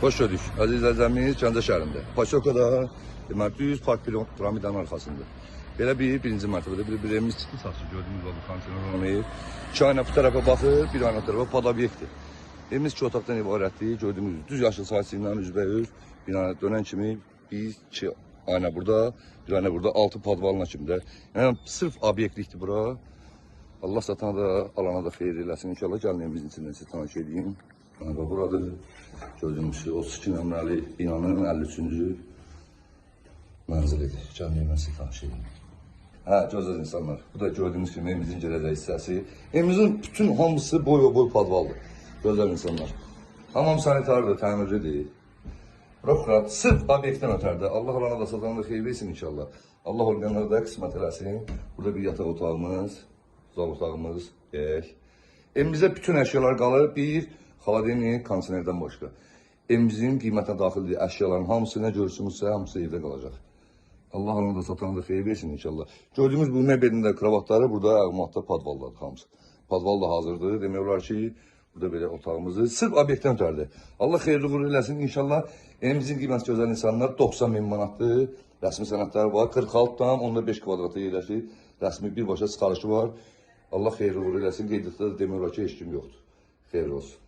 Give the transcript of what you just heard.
Hoş gördük. Aziz əzəmimiz Gəncə şəhərində. Paşokada düz park piramidanın arxasında. Belə birinci mərtəbədə bir evimiz çıxdı saçı gördüğünüz gibi kontener olmayıb. İki ayna bu tarafa baxır, bir ayna bu tarafa pod obyektdir. Evimiz iki otaqdan ibarətdir. Gördüyünüz düz yaşıl sahəsi ilə üzbəyüz. Bir ayna dönən kimi biz iki ayna burada, bir ayna burada, altı podvalına kimi də. Yəni sırf obyektlikdir bura. Allah satana da, alana da xeyir eləsin. İnşallah gəlin evimizin içindən size tanış edeyim. Burada gördüğümüz şey 32 nömrəli binanın 53-cü mənzilidir. Gəlin evimizin size tanış edeyim. Gözəl insanlar. Bu da gördüğünüz kimi evimizin gələcək hissəsi. Evimizin bütün hamısı boy podvaldır. Gözəl insanlar. Hamam sanitardır, təmirlidir. Rahat, sırf obyektdən ötərdə. Allah alana da satana da xeyir versin inşallah. Allah orqanlara da qismət eləsin. Burada bir yataq otağımız, zal otağımız, evimizdə bütün əşyalar qalır. Bir xaladini, kondisionerdən başqa. Evimizin qiymətinə daxildir. Əşyaların hamısı nə görürsünüzsə, hamısı evdə qalacaq. Allah alana da satana da xeyir versin inşallah. Gördüğümüz bu mebelin də kravatları burada əqmatda podvaldadır hamısı. Podval da hazırdır. Demək olar ki, burada belə otağımızı sırf obyektdən ötərdi. Allah xeyirli uğurlu eləsin inşallah. Evimizin qiyməti gözəl insanlar 90.000 manatdır. Rəsmi sənədləri var. 46'dan 15 kvadratı yerləşir. Rəsmi birbaşa çıxarışı var. Allah xeyirli uğurlu eləsin. Qeydiyyatda da demək olar ki, heç kim yoxdur. Xeyir olsun.